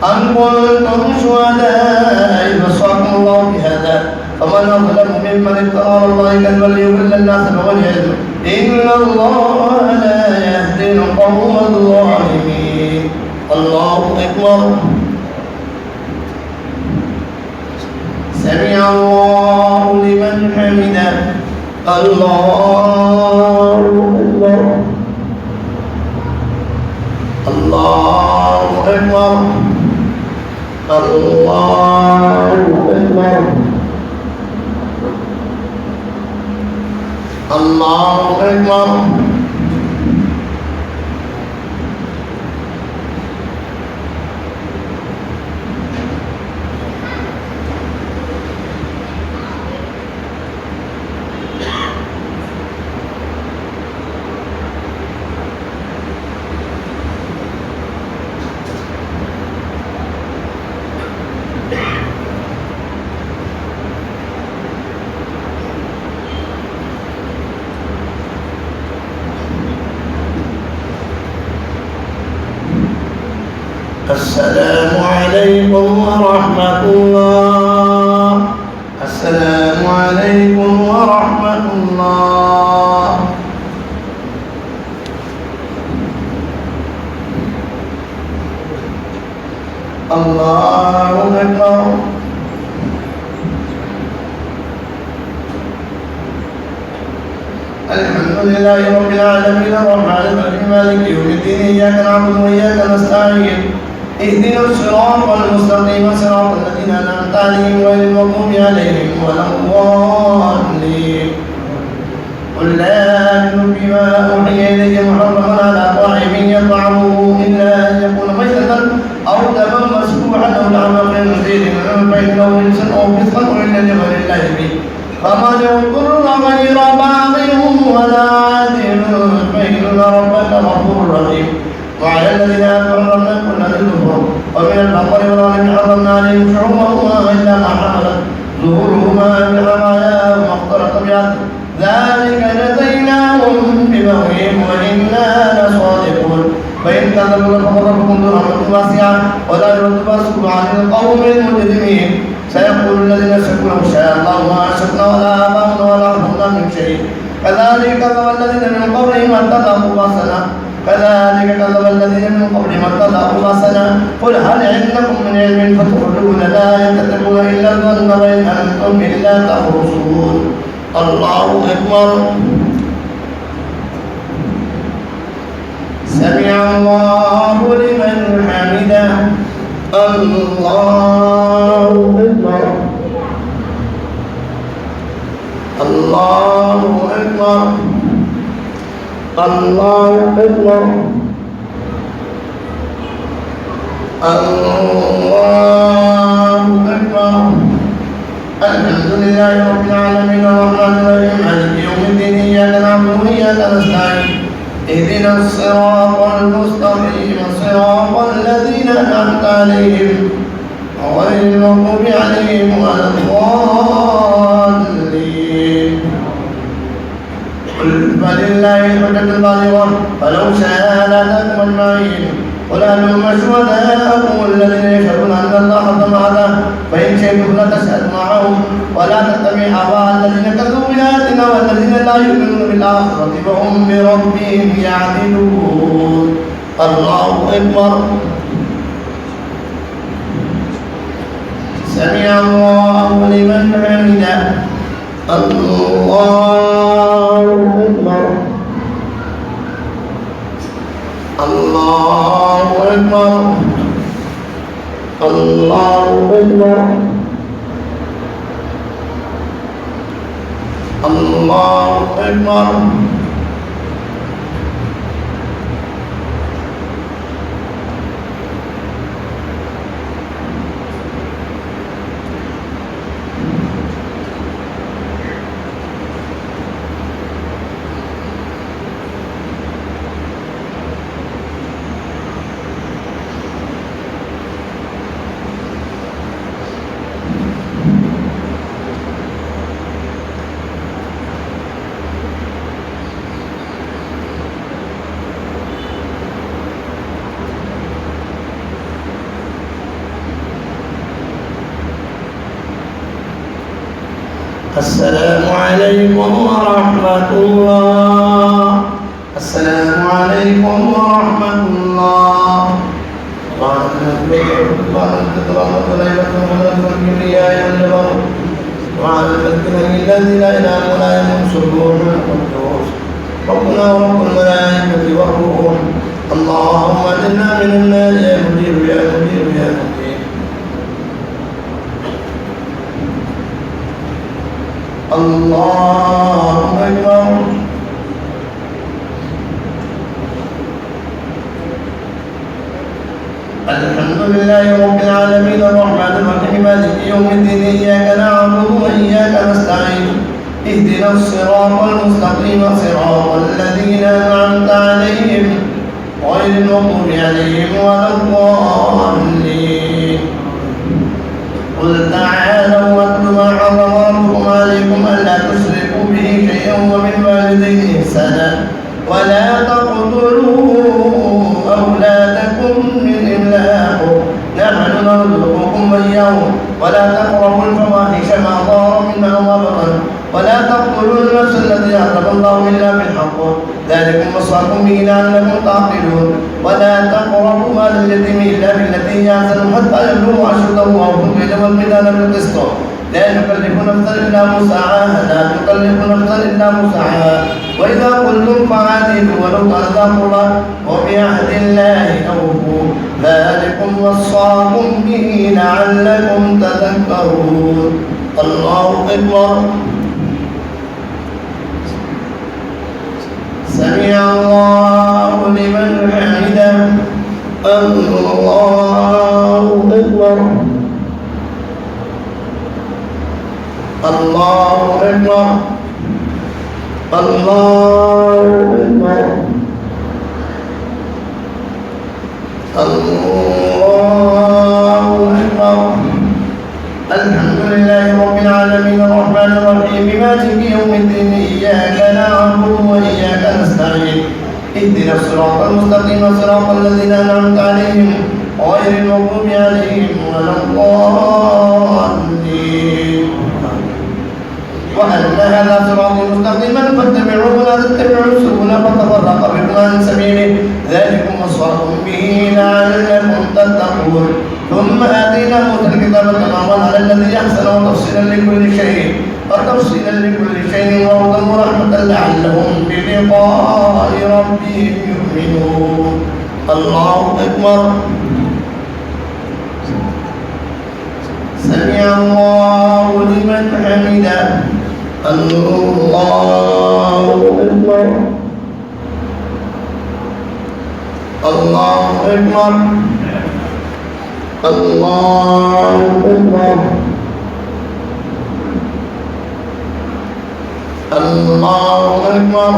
A: أم كنتم شهداء إذ وصاكم الله بهذا فمن أظلم ممن افترى على الله كذبا ليضل الناس بغير علم إن الله لا يهدي القوم الظالمين. الله أكبر. سمع الله لمن حمده. الله أكبر. الله أكبر. أكبر الله أكبر الله أكبر السلام عليكم ورحمة الله السلام عليكم ورحمة الله الله أكبر الحمد لله رب العالمين الرحمن الرحيم مالك يوم الدين إياك نعبد وإياك نستعين اهدنا الصراط المستقيم صراط الذين أنعمت عليهم غير المغضوب عليهم ولا الضالين قل لا أجد بما أوحي إلي محرما على طاعم يطعمه إلا أن يكون ميتة أو دما مسفوحا أو لحم خنزير فإنه رجس أو فسقا إلا لغير الله به فمن اضطر غير باغ ولا عاد فإن ربك غفور رحيم وعلى الذين حرمنا كل ذي ظفر ومن البقر والغنم حرمنا عليهم شعوبهما إلا ما حملت ظهورهما بحمايا وما اختلط بأرض ذلك جزيناهم ببغيهم وإنا لصادقون فإن كذبوا فقد ربكم ذو رحمة واسعة ولا يرد بأسكم عن القوم المجرمين سيقول الذين اشركوا لو شاء الله ما أشركنا ولا آباؤنا ولا حرمنا من شيء كذلك كذب الذين من قبلهم اتخذوا بأسنا كذلك كذب الذين من قبلهم اتخذوا بأسنا قل هل عندكم من علم فتخرجون لا يتتبعون إلا الظن وإن أنتم إلا تخرصون الله أكبر سمع الله لمن حمده الله أكبر الله أكبر الله أكبر الله أكبر الحمد لله رب العالمين الرحمن الرحيم مالك يوم الدين إياك نعبد وإياك نستعين اهدنا الصراط المستقيم صراط الذين أنعمت عليهم غير المغضوب عليهم ولا الضالين قل فلله الحجة البالغة فلو شاء لهداكم أجمعين قل هلم شهداءكم الذين يشهدون أن الله حرم هذا فإن شهدوا فلا تشهد معهم ولا تتبع أهواء الذين كذبوا بآياتنا والذين لا يؤمنون بالآخرة فهم بربهم يعدلون الله أكبر سمع الله لمن حمده الله أكبر الله أكبر الله أكبر الله أكبر السلام عليكم ورحمة الله السلام عليكم ورحمة الله وعلى المسكين الذي لا إله ولا يموت سبوح القدوس ربنا ورب الملائكة والروح اللهم اجعلنا من النار يا مجيب يا الله أكبر. الحمد لله رب العالمين الرحمن الرحيم مالك يوم الدين إياك نعبد وإياك نستعين اهدنا الصراط المستقيم صراط الذين أنعمت عليهم غير المغضوب عليهم ولا الضالين. قل تعالوا واتل ما حرم ربكم عليكم ألا تشركوا به شيئا وبالوالدين إحسانا ولا تقتلوا أولادكم من إملاق نحن نرزقكم وإياهم ولا تقربوا الفواحش ما ظهر منها وما بطن ولا تقتلوا النفس التي حرم الله إلا بالحق ذلكم وصاكم به لعلكم تعقلون ولا تقربوا مال اليتيم إلا بالتي هي أحسن حتى يبلغ أشده وأوفوا الكيل والميزان بالقسط لا نكلف نفسا إلا وسعها لا نكلف نفسا إلا وسعها وإذا قلتم فعدلوا ولو كان ذا قربى وبعهد الله أوفوا ذلكم وصاكم به لعلكم تذكرون. الله أكبر. سمع الله لمن حمده. الله أكبر. الله أكبر. الله أكبر. الله أكبر. الحمد لله رب العالمين الرحمن الرحيم مالك يوم الدين إياك نعبد وإياك نستعين اهدنا الصراط المستقيم صراط الذين أنعمت عليهم غير المغضوب عليهم ولا الضالين. وأن هذا صراطي مستقيما فاتبعوه ولا تتبعوا السبل فتفرق بكم عن سبيله ذلكم وصاكم به لعلكم تتقون. ثم آتينا موسى الكتاب تماما على الذي أحسن وتفصيلا لكل شيء وهدى ورحمة لعلهم بلقاء ربهم يؤمنون. الله أكبر. سمع الله لمن حمده. الله أكبر. الله أكبر. الله أكبر. الله أكبر.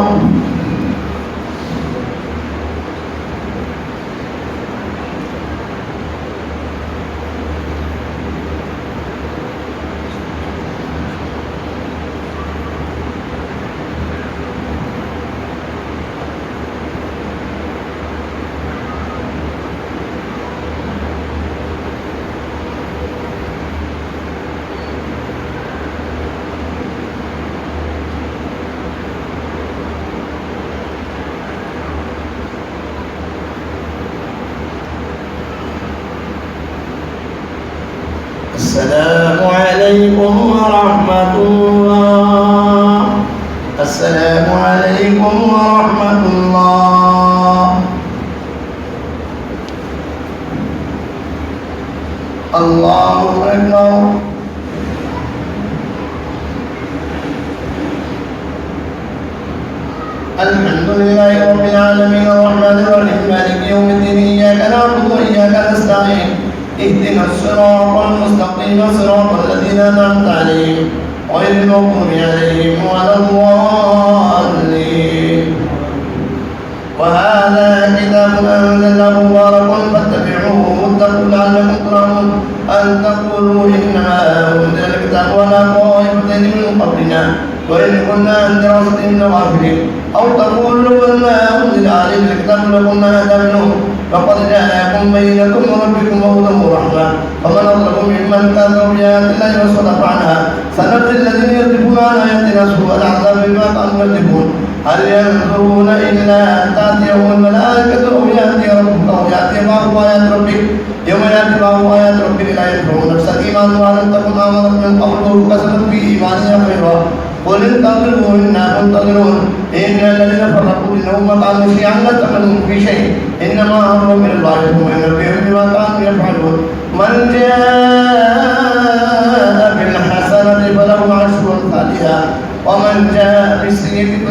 A: السلام عليكم ورحمة الله. السلام عليكم ورحمة الله. الله أكبر. الحمد لله رب العالمين الرحمن الرحيم مالك يوم الدين إياك نعبد وإياك نستعين اهدنا الصراط المستقيم صراط الذين أنعمت عليهم غير المغضوب عليهم ولا الضالين. وهذا كتاب أنزلناه مبارك فاتبعوه واتقوا لعلكم ترحمون أن تقولوا إنما أنزل الكتاب ولا طائفتين من قبلنا وإن كنا عن دراستهم لغافلين أو تقولوا لو أنما أنزل علينا الكتاب لكنا أهدى منهم فقد جاءكم بينة من ربكم وهدى ورحمة فمن أظلم ممن كذب بآيات الله وصدف عنها سنجزي الذين يكذبون عن آياتنا سوء العذاب بما كانوا يكذبون. هل ينظرون إلا أن تأتيهم الملائكة أو يأتي ربك أو يأتي بعض آيات ربك يوم يأتي بعض آيات ربك لا ينفع نفسا إيمانها لم تكن آمنت من قبل أو كسبت في إيمانها خيرا قل انتظروا إنا منتظرون إن الذين فرقوا دينهم وقالوا شيعا لست منهم في شيء إنما أمرهم إلى الله ثم ينبئهم بما كانوا يفعلون. من جاء بالحسنة فله عشر أمثالها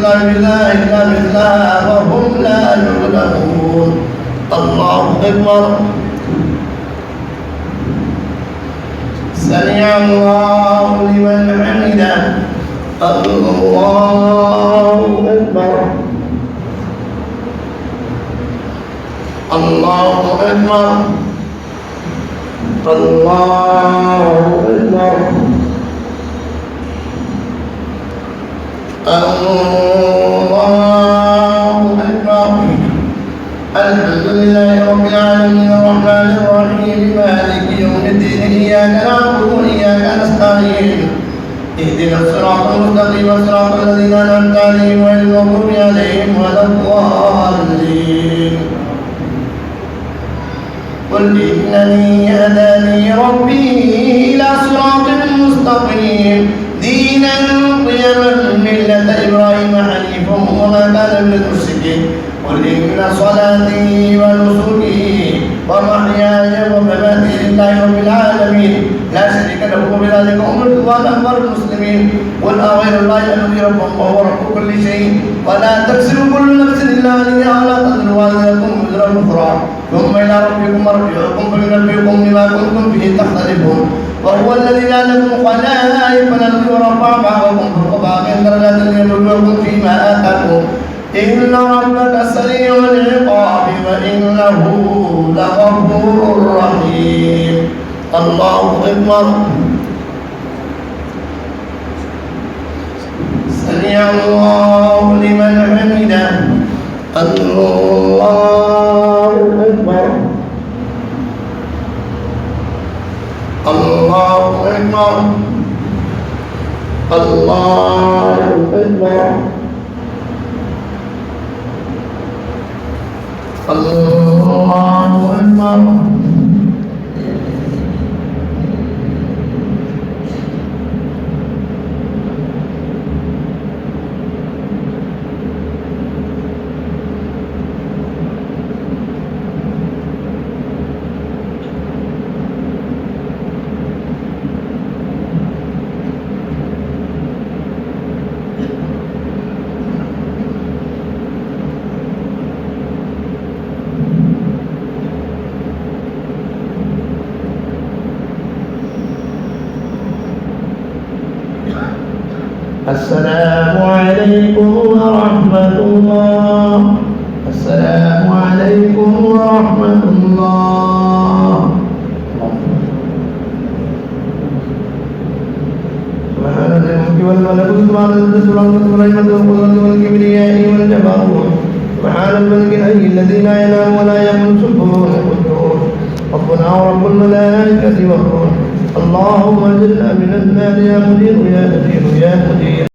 A: لا إله إلا بالله وهم لا يظلمون الله أكبر سمع الله لمن حمده الله أكبر الله أكبر الله أكبر الله أكبر الحمد لله رب العالمين الرحمن الرحيم مالك يوم الدين إياك نعبد وإياك نستعين اهدنا الصراط المستقيم صراط الذين أنعمت عليهم غير المغضوب عليهم ولا الضالين قل إنني هداني ربي إلى صراط مستقيم دينا قيما ملة إبراهيم حنيفا وما كان من المشركين قل إن صلاتي ونسكي ومحياي ومماتي لله رب العالمين لا شريك له وبذلك أمرت وأنا أكبر المسلمين قل أغير الله أبغي ربا وهو رب كل شيء ولا تكسب كل نفس إلا عليها ولا تزر وازرة وزر أخرى ثم إلى ربكم مرجعكم فينبئكم بما كنتم به تختلفون وهو الذي جعلكم خلائف الأرض ورفع بعضكم فوق بعض درجات ليبلوكم فيما آتاكم إن ربك سريع العقاب وإنه لغفور رحيم الله أكبر سمع الله لمن حمده الله أكبر الله أكبر الله أكبر الله أكبر السلام عليكم ورحمة الله السلام عليكم ورحمة الله سبحان الملك والملكوت سبحان القدس والرحمة والقدرة والكبرياء والجبروت سبحان الملك الحي الذي لا ينام ولا يموت سبحانه القدوس ربنا ورب الملائكة والروح اللهم اجعلنا من النار يا مدير يا مدير يا مدير